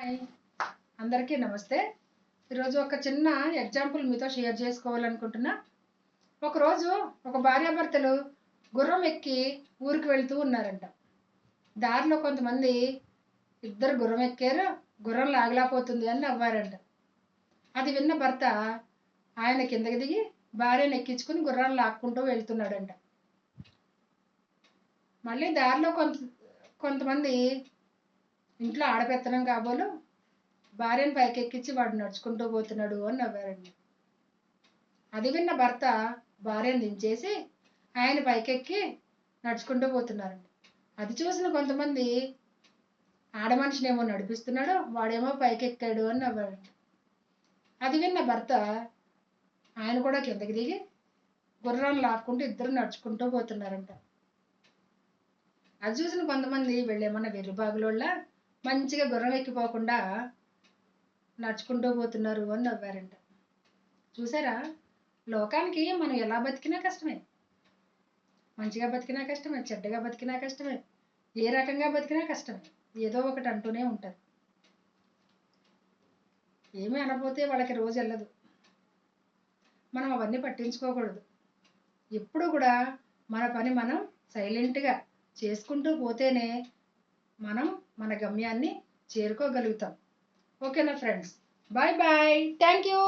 Hi అందరికీ నమస్తే. ఈరోజు ఒక చిన్న ఎగ్జాంపుల్ మీతో షేర్ చేసుకోవాలనుకుంటున్నా. ఒకరోజు ఒక భార్యాభర్తలు గుర్రం ఎక్కి ఊరికి వెళ్తూ ఉన్నారంట. దారిలో కొంతమంది ఇద్దరు గుర్రం ఎక్కారు, గుర్రం లాగలేకపోతుంది అని నవ్వారంట. అది విన్న భర్త ఆయన కిందకి దిగి భార్యను ఎక్కించుకుని గుర్రాన్ని లాక్కుంటూ వెళ్తున్నాడంట. మళ్ళీ దారిలో కొంతమంది ఇంట్లో ఆడపెత్తనం కాబోలు భార్యను పైకెక్కించి వాడు నడుచుకుంటూ పోతున్నాడు అని నవ్వారండి. అది విన్న భర్త భార్యను దించేసి ఆయన పైకెక్కి నడుచుకుంటూ పోతున్నారండి. అది చూసిన కొంతమంది ఆడమనిషినేమో నడిపిస్తున్నాడు, వాడేమో పైకెక్కాడు అని నవ్వారండి. అది విన్న భర్త ఆయన కూడా కిందకి దిగి గుర్రాన్ని లాక్కుంటూ ఇద్దరు నడుచుకుంటూ పోతున్నారంట. అది చూసిన కొంతమంది వీళ్ళేమన్నా వెర్రిబాగులోళ్ళ మంచిగా గుర్రం ఎక్కిపోకుండా నడుచుకుంటూ పోతున్నారు అని నవ్వారంట. చూసారా, లోకానికి మనం ఎలా బతికినా కష్టమే, మంచిగా బతికినా కష్టమే, చెడ్డగా బతికినా కష్టమే, ఏ రకంగా బతికినా కష్టమే. ఏదో ఒకటి అంటూనే ఉంటుంది. ఏమీ అనపోతే వాళ్ళకి రోజు వెళ్ళదు. మనం అవన్నీ పట్టించుకోకూడదు. ఎప్పుడు కూడా మన పని మనం సైలెంట్గా చేసుకుంటూ పోతేనే మనం మన గమ్యాన్ని చేరుకోగలుగుతాం. ఓకేనా friends? Bye bye. Thank you.